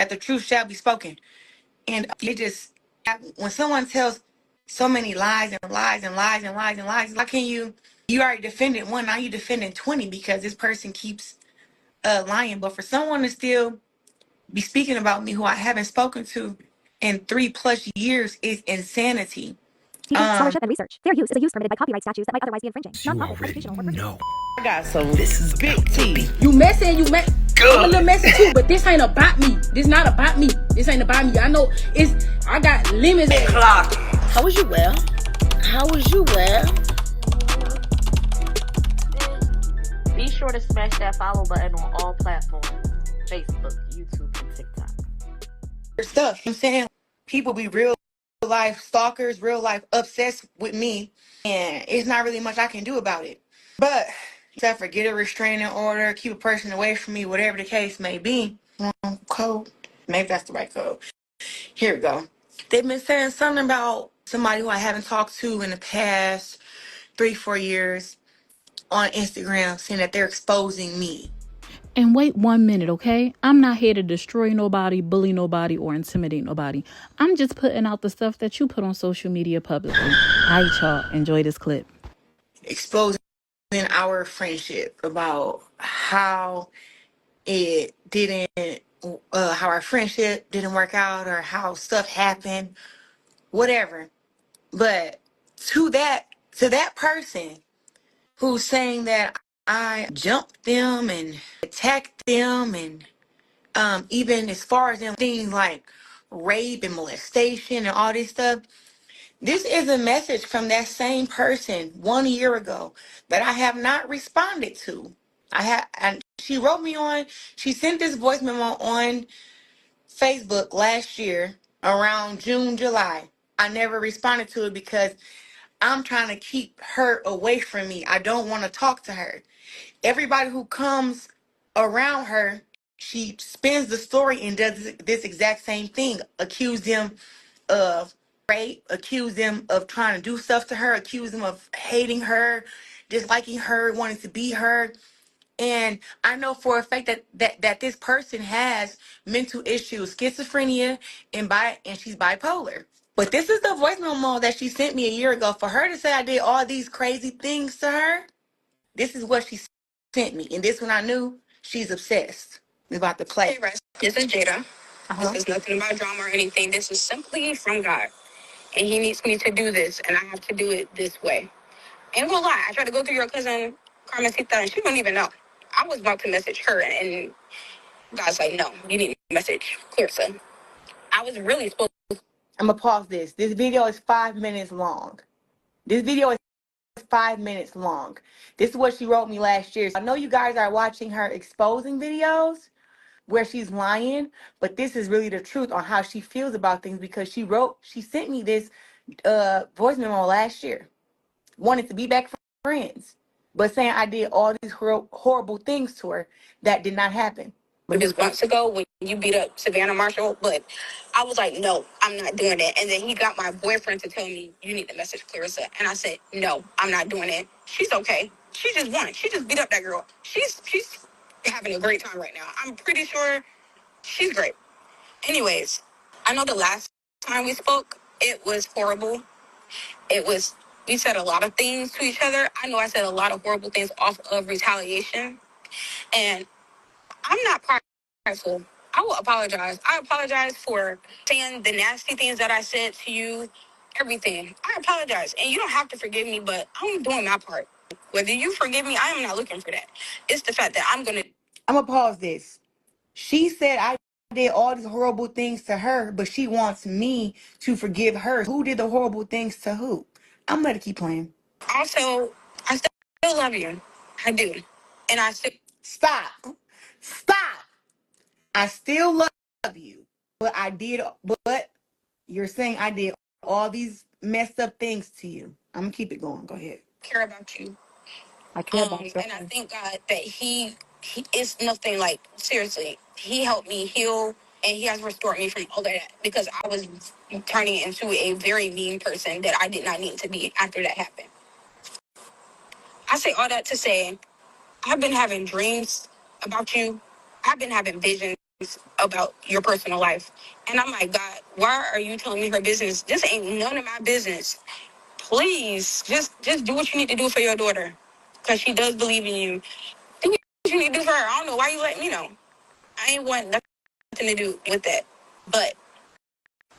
that the truth shall be spoken. And it just, when someone tells so many lies and lies and lies and lies and lies, how can you already defended one, now you defending 20 because this person keeps lying. But for someone to still be speaking about me who I haven't spoken to in 3+ years is insanity. Scholarship and research. Fair use is a use permitted by copyright statutes that might otherwise be infringing. Non-profit, educational, or personal. I got some big tea. You messing, I'm a little messy too, but this ain't about me. This not about me. This ain't about me. I know I got limits. Clock. How was you well? How was you well? Be sure to smash that follow button on all platforms. Facebook, YouTube, and TikTok. Stuff. I'm saying people be real life stalkers, real life obsessed with me, and it's not really much I can do about it. But except for get a restraining order, keep a person away from me, whatever the case may be. Code. Maybe that's the right code. Here we go. They've been saying something about somebody who I haven't talked to in the past 3-4 years on Instagram, saying that they're exposing me. And wait 1 minute, okay? I'm not here to destroy nobody, bully nobody, or intimidate nobody. I'm just putting out the stuff that you put on social media publicly. All right, y'all. Enjoy this clip. Exposing our friendship, about how it didn't, how our friendship didn't work out, or how stuff happened, whatever. But to that person who's saying that I jumped them and attacked them, and even as far as them things like rape and molestation and all this stuff, this is a message from that same person 1 year ago that I have not responded to. And she wrote me she sent this voice memo on Facebook last year around June, July. I never responded to it because I'm trying to keep her away from me. I don't want to talk to her. Everybody who comes around her, she spins the story and does this exact same thing. Accuse them of rape, accuse them of trying to do stuff to her, accuse them of hating her, disliking her, wanting to be her. And I know for a fact that this person has mental issues, schizophrenia, and she's bipolar. But this is the voice memo that she sent me a year ago. For her to say I did all these crazy things to her, this is what she sent me. And this one I knew she's obsessed. We're about to play. Hey, Russ. This is Jayda. This is nothing about drama or anything. This is simply from God. And he needs me to do this, and I have to do it this way. Ain't gonna lie, I tried to go through your cousin, Carmencita, and she don't even know. I was about to message her, and God's like, no, you need to message Claressa. I was really supposed to. I'm going to pause this. This video is 5 minutes long. This video is 5 minutes long. This is what she wrote me last year. So I know you guys are watching her exposing videos where she's lying, but this is really the truth on how she feels about things, because she sent me this voice memo last year. Wanted to be back friends, but saying I did all these horrible things to her that did not happen. Just months ago when you beat up Savannah Marshall, but I was like, no, I'm not doing it. And then he got my boyfriend to tell me, you need to message Claressa. And I said, no, I'm not doing it. She's okay. She just won. She just beat up that girl. She's having a great time right now. I'm pretty sure she's great. Anyways, I know the last time we spoke, it was horrible. We said a lot of things to each other. I know I said a lot of horrible things off of retaliation. And I'm not prideful. I will apologize. I apologize for saying the nasty things that I said to you, everything. I apologize. And you don't have to forgive me, but I'm doing my part. Whether you forgive me, I am not looking for that. It's the fact that I'm going to pause this. She said I did all these horrible things to her, but she wants me to forgive her. Who did the horrible things to who? I'm going to let it keep playing. Also, I still love you. I do. And I still... Stop. I still love you, but you're saying I did all these messed up things to you. I'm gonna keep it going. Go ahead. Care about you. I care about you. And I thank God that he is nothing like, seriously, he helped me heal, and he has restored me from all of that, because I was turning into a very mean person that I did not need to be after that happened. I say all that to say, I've been having dreams about you. I've been having visions about your personal life. And I'm like, God, why are you telling me her business? This ain't none of my business. Please, just do what you need to do for your daughter. Because she does believe in you. Do what you need to do for her. I don't know why you letting me know. I ain't want nothing to do with that. But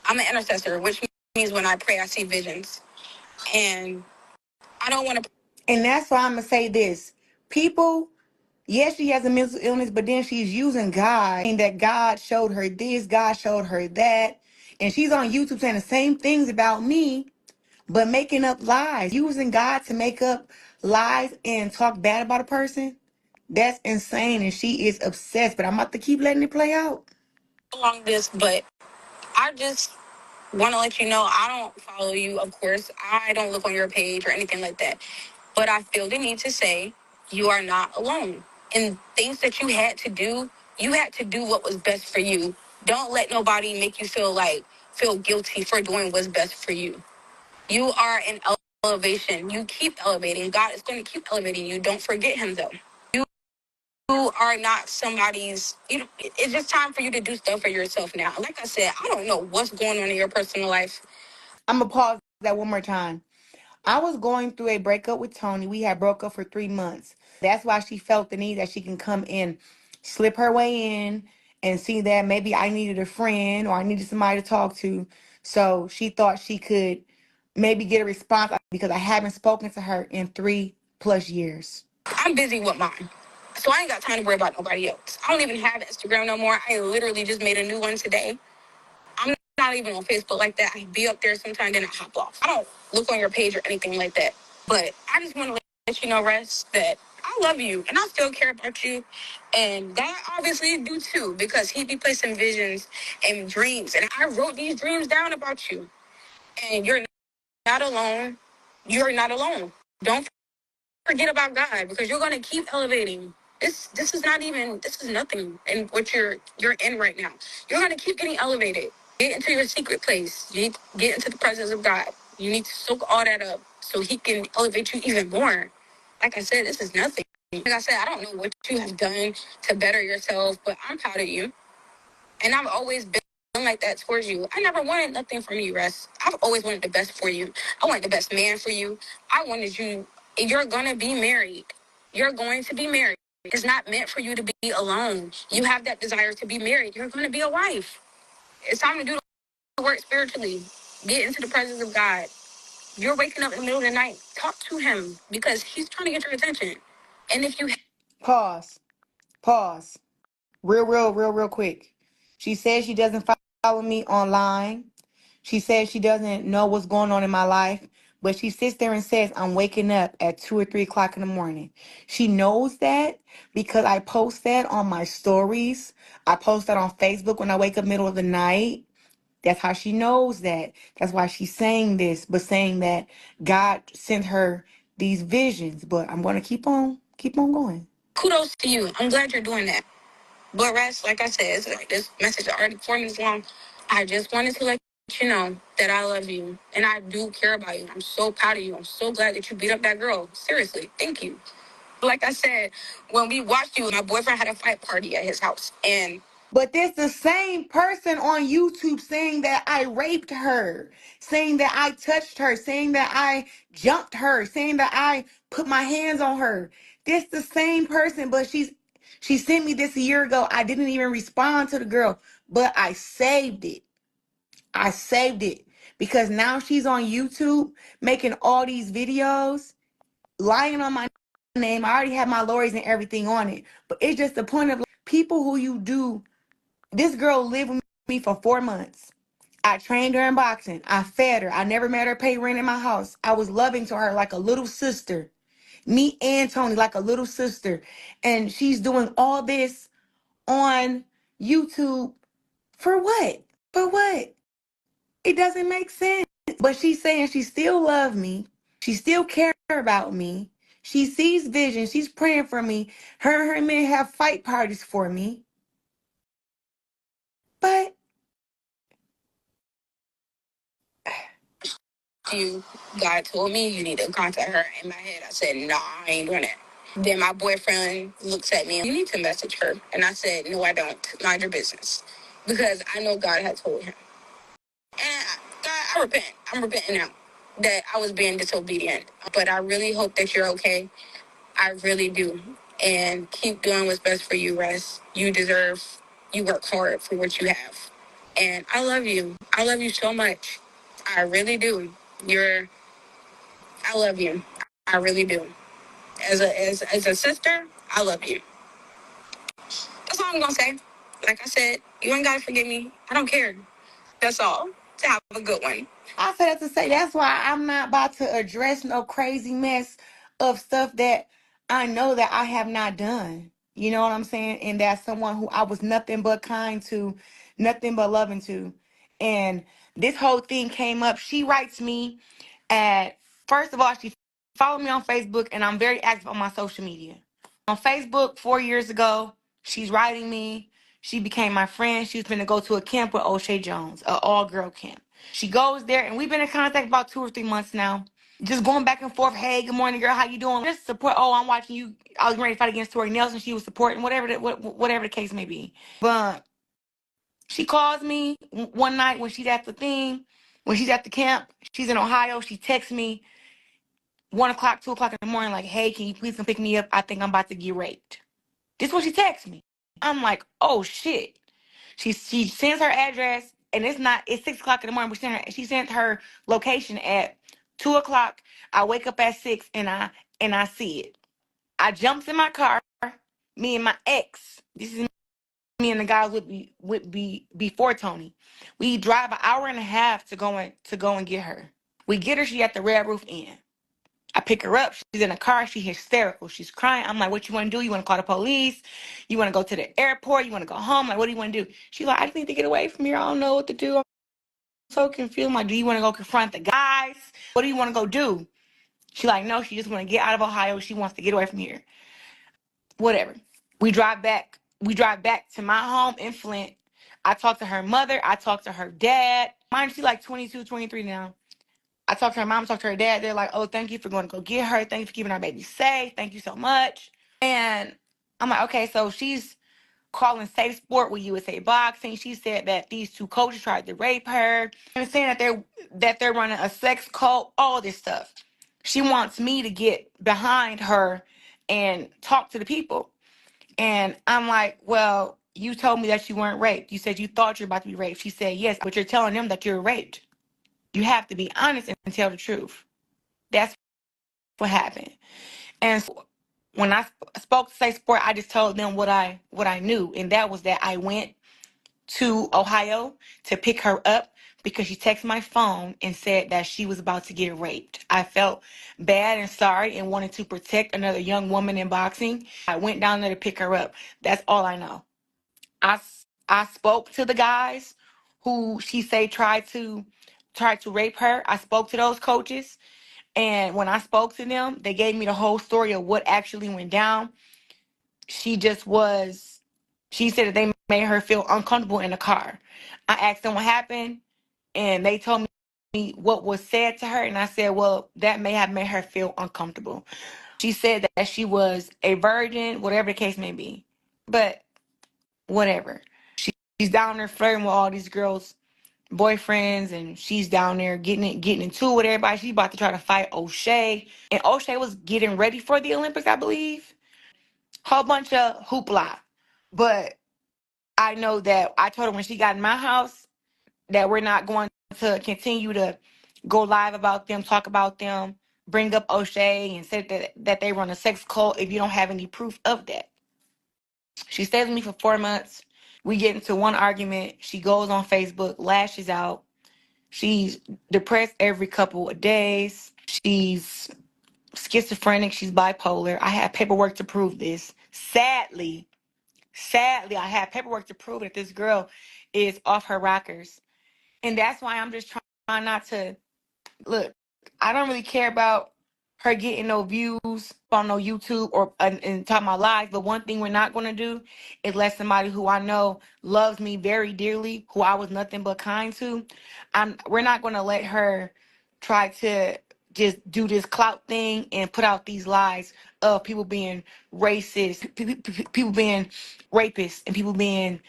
I'm an intercessor, which means when I pray, I see visions. And I don't want to. And that's why I'm going to say this. People, yes, she has a mental illness, but then she's using God. And that God showed her this, God showed her that. And she's on YouTube saying the same things about me, but making up lies. Using God to make up lies and talk bad about a person. That's insane. And she is obsessed. But I'm about to keep letting it play out. Along this, but I just want to let you know I don't follow you, of course. I don't look on your page or anything like that. But I feel the need to say you are not alone. And things that you had to do what was best for you. Don't let nobody make you feel guilty for doing what's best for you. You are in elevation. You keep elevating. God is going to keep elevating you. Don't forget him though. You are not somebody's, it's just time for you to do stuff for yourself now. Like I said, I don't know what's going on in your personal life. I'm going to pause that one more time. I was going through a breakup with Tony. We had broke up for 3 months. That's why she felt the need that she can come in, slip her way in, and see that maybe I needed a friend or I needed somebody to talk to. So she thought she could maybe get a response because I haven't spoken to her in 3+ years. I'm busy with mine. So I ain't got time to worry about nobody else. I don't even have Instagram no more. I literally just made a new one today. I'm not even on Facebook like that. I be up there sometimes, then I hop off. I don't look on your page or anything like that. But I just want to let you know, Russ, that I love you and I still care about you. And God obviously do too, because he be placing visions and dreams. And I wrote these dreams down about you. And you're not alone. You're not alone. Don't forget about God because you're going to keep elevating. This is not even, this is nothing in what you're in right now. You're going to keep getting elevated. Get into your secret place. You need to get into the presence of God. You need to soak all that up so he can elevate you even more. Like I said, this is nothing. Like I said, I don't know what you have done to better yourself, but I'm proud of you. And I've always been like that towards you. I never wanted nothing from you, Russ. I've always wanted the best for you. I wanted the best man for you. I wanted you. You're going to be married. You're going to be married. It's not meant for you to be alone. You have that desire to be married. You're going to be a wife. It's time to do the work spiritually. Get into the presence of God. You're waking up in the middle of the night. Talk to him because he's trying to get your attention. And if you Pause. Pause. Real quick. She says she doesn't follow me online. She says she doesn't know what's going on in my life, but she sits there and says I'm waking up at 2 or 3 o'clock in the morning. She knows that because I post that on my stories. I post that on Facebook when I wake up middle of the night. That's how she knows that. That's why she's saying this, but saying that God sent her these visions. But I'm going to keep on going. kudos to you. I'm glad you're doing that. But Russ, like I said, it's like this message is already 4 minutes long. I just wanted to let you know that I love you and I do care about you. I'm so proud of you. I'm so glad that you beat up that girl. Seriously, thank you. Like I said, when we watched you, my boyfriend had a fight party at his house. And But there's the same person on YouTube saying that I raped her, saying that I touched her, saying that I jumped her, saying that I put my hands on her. This the same person, but she sent me this a year ago. I didn't even respond to the girl, but I saved it. I saved it because now she's on YouTube making all these videos, lying on my name. I already have my lawyers and everything on it, but it's just the point of people who you do. This girl lived with me for 4 months. I trained her in boxing. I fed her. I never made her pay rent in my house. I was loving to her like a little sister. Me and Tony like a little sister. And she's doing all this on YouTube for what? For what? It doesn't make sense. But she's saying she still loves me. She still cares about me. She sees vision. She's praying for me. Her and her men have fight parties for me. But you, God told me you need to contact her. In my head, I said, nah, I ain't doing that. Then my boyfriend looks at me, you need to message her. And I said, no, I don't. Mind your business. Because I know God had told him. And God, I repent. I'm repenting now that I was being disobedient. But I really hope that you're okay. I really do. And keep doing what's best for you, Russ. You work hard for what you have. And I love you. I love you so much. I really do. I love you. I really do. As a sister, I love you. That's all I'm gonna say. Like I said, you ain't gotta forgive me. I don't care. That's all. To have a good one. I said that to say that's why I'm not about to address no crazy mess of stuff that I know that I have not done. You know what I'm saying? And that's someone who I was nothing but kind to, nothing but loving to. And this whole thing came up. She writes me at, first of all, she followed me on Facebook, and I'm very active on my social media. On Facebook 4 years ago, she's writing me. She became my friend. She was going to go to a camp with O'Shea Jones, an all-girl camp. She goes there, and we've been in contact about 2 or 3 months now. Just going back and forth. Hey, good morning, girl. How you doing? Just support. Oh, I'm watching you. I was ready to fight against Tori Nelson. She was supporting whatever the case may be. But she calls me one night when she's at the thing, when she's at the camp. She's in Ohio. She texts me 1 o'clock, 2 o'clock in the morning, like, hey, can you please come pick me up? I think I'm about to get raped. This is what she texts me. I'm like, oh shit. She sends her address, and it's 6 o'clock in the morning, but she sent her location at 2 o'clock. I wake up at 6 and I see it. I jumps in my car, me and my ex. This is me and the guy before Tony. We drive an hour and a half to go and get her. We get her, she at the Red Roof Inn. I pick her up. She's in a car. She's hysterical. She's crying. I'm like, what you want to do? You want to call the police? You want to go to the airport? You want to go home? Like, what do you want to do? She's like, I just need to get away from here. I don't know what to do. I'm so confused. I'm like, do you want to go confront the guys? What do you want to go do? She's like, no, she just want to get out of Ohio. She wants to get away from here. Whatever. We drive back. We drive back to my home in Flint. I talked to her mother. I talked to her dad. Mind, she's like 22, 23 now. I talked to her mom, talked to her dad. They're like, oh, thank you for going to go get her. Thank you for keeping our baby safe. Thank you so much. And I'm like, okay, so she's calling Safe Sport with USA Boxing. She said that these 2 coaches tried to rape her and saying that they're running a sex cult, all this stuff. She wants me to get behind her and talk to the people. And I'm like, well, you told me that you weren't raped. You said you thought you were about to be raped. She said, yes, but you're telling them that you're raped. You have to be honest and tell the truth. That's what happened. And so when I spoke to Say Sport, I just told them what I knew, and that was that I went to Ohio to pick her up because she texted my phone and said that she was about to get raped. I felt bad and sorry and wanted to protect another young woman in boxing. I went down there to pick her up. That's all I know. I spoke to the guys who she say tried to rape her. I spoke to those coaches. And when I spoke to them, they gave me the whole story of what actually went down. She said that they made her feel uncomfortable in the car. I asked them what happened, and they told me what was said to her. And I said, well, that may have made her feel uncomfortable. She said that she was a virgin, whatever the case may be. But whatever. She's down there flirting with all these girls' boyfriends, and she's down there getting into it with everybody. She's about to try to fight O'Shea, and O'Shea was getting ready for the Olympics, I believe. Whole bunch of hoopla. But I know that I told her when she got in my house that we're not going to continue to go live about them, talk about them, bring up O'Shea and say that they run a sex cult if you don't have any proof of that. She stays with me for 4 months. We get into one argument. She goes on Facebook, lashes out. She's depressed every couple of days. She's schizophrenic. She's bipolar. I have paperwork to prove this. Sadly, I have paperwork to prove that this girl is off her rockers. And that's why I'm just trying not to look. I don't really care about her getting no views on no YouTube or and talking about lies. But one thing we're not going to do is let somebody who I know loves me very dearly, who I was nothing but kind to, we're not going to let her try to just do this clout thing and put out these lies of people being racist, people being rapists, and people being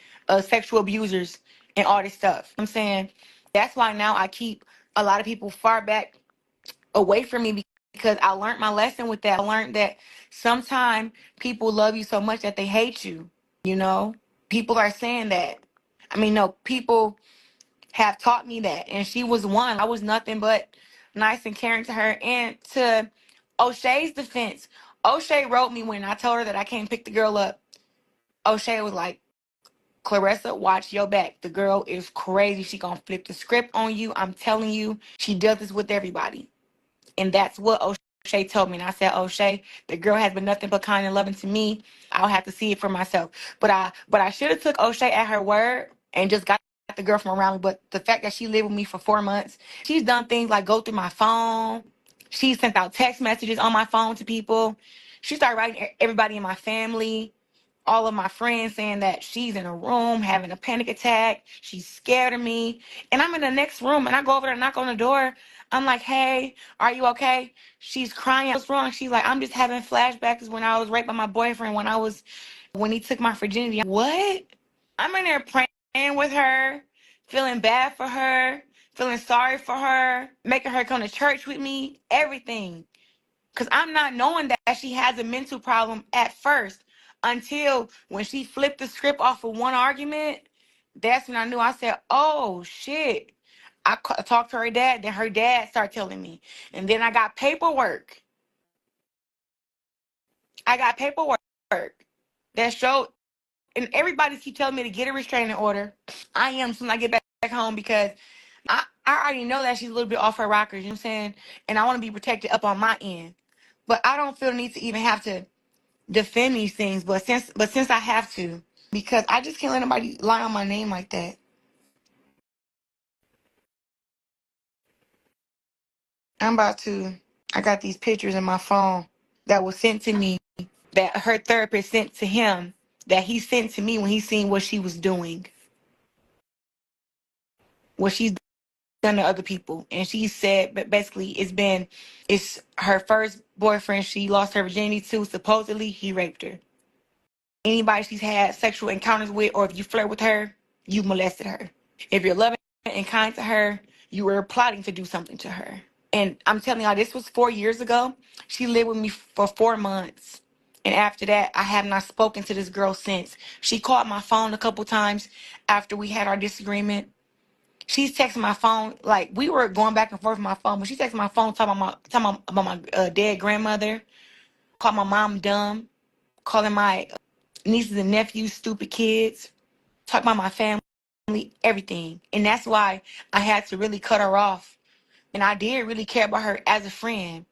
sexual abusers and all this stuff. I'm saying that's why now I keep a lot of people far back away from me because I learned my lesson with that. I learned that sometimes people love you so much that they hate you. You know, people are saying that. I mean, no, people have taught me that, and she was one. I was nothing but nice and caring to her. And to O'Shea's defense, O'Shea wrote me when I told her that I can't pick the girl up. O'Shea was like, Claressa, watch your back. The girl is crazy. She gonna flip the script on you. I'm telling you, she does this with everybody. And that's what O'Shea told me. And I said, O'Shea, the girl has been nothing but kind and loving to me. I'll have to see it for myself. But I should have took O'Shea at her word and just got the girl from around me. But the fact that she lived with me for 4 months, she's done things like go through my phone. She sent out text messages on my phone to people. She started writing everybody in my family, all of my friends, saying that she's in a room having a panic attack. She's scared of me. And I'm in the next room and I go over there and knock on the door. I'm like, hey, are you okay? She's crying. What's wrong? She's like, I'm just having flashbacks when I was raped by my boyfriend when he took my virginity. What? I'm in there praying with her, feeling bad for her, feeling sorry for her, making her come to church with me, everything. Because I'm not knowing that she has a mental problem at first until when she flipped the script off of one argument. That's when I knew. I said, oh, shit. Talked to her dad. Then her dad started telling me. And then I got paperwork. That showed. And everybody keep telling me to get a restraining order. I am as soon as I get back home because I already know that she's a little bit off her rockers. You know what I'm saying? And I want to be protected up on my end. But I don't feel the need to even have to defend these things, but since I have to, because I just can't let nobody lie on my name like that. I'm about to. I got these pictures in my phone that was sent to me, that her therapist sent to him, that he sent to me when he seen what she was doing, what she's done to other people. And she said, but basically it's her first boyfriend she lost her virginity to. Supposedly he raped her. Anybody she's had sexual encounters with, or if you flirt with her, you molested her. If you're loving and kind to her, you were plotting to do something to her. And I'm telling y'all, this was 4 years ago. She lived with me for 4 months. And after that, I have not spoken to this girl since. She called my phone a couple times after we had our disagreement. She's texting my phone, like we were going back and forth with my phone, but she texted my phone talking about my dead grandmother, called my mom dumb, calling my nieces and nephews stupid kids, talk about my family, everything. And that's why I had to really cut her off. And I did really care about her as a friend,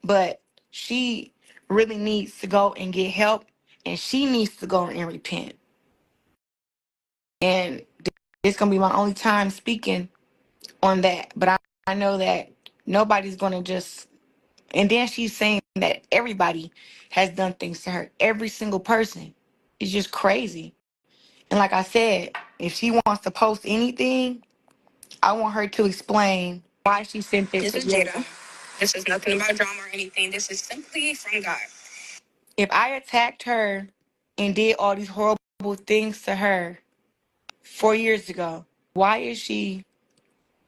but she really needs to go and get help, and she needs to go and repent. And it's going to be my only time speaking on that. But I know that nobody's going to just. And then she's saying that everybody has done things to her. Every single person. It's just crazy. And like I said, if she wants to post anything, I want her to explain why she sent this. This is Jayda. This is nothing about drama or anything. This is simply from God. If I attacked her and did all these horrible things to her 4 years ago, why is she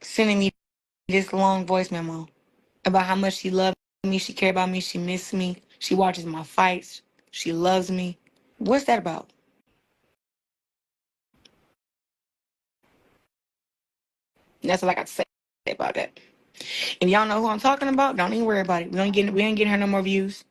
sending me this long voice memo about how much she loved me, she cared about me, she missed me, she watches my fights, she loves me? What's that about? And that's all I got to say about that. If y'all know who I'm talking about, don't even worry about it. We ain't getting her no more views.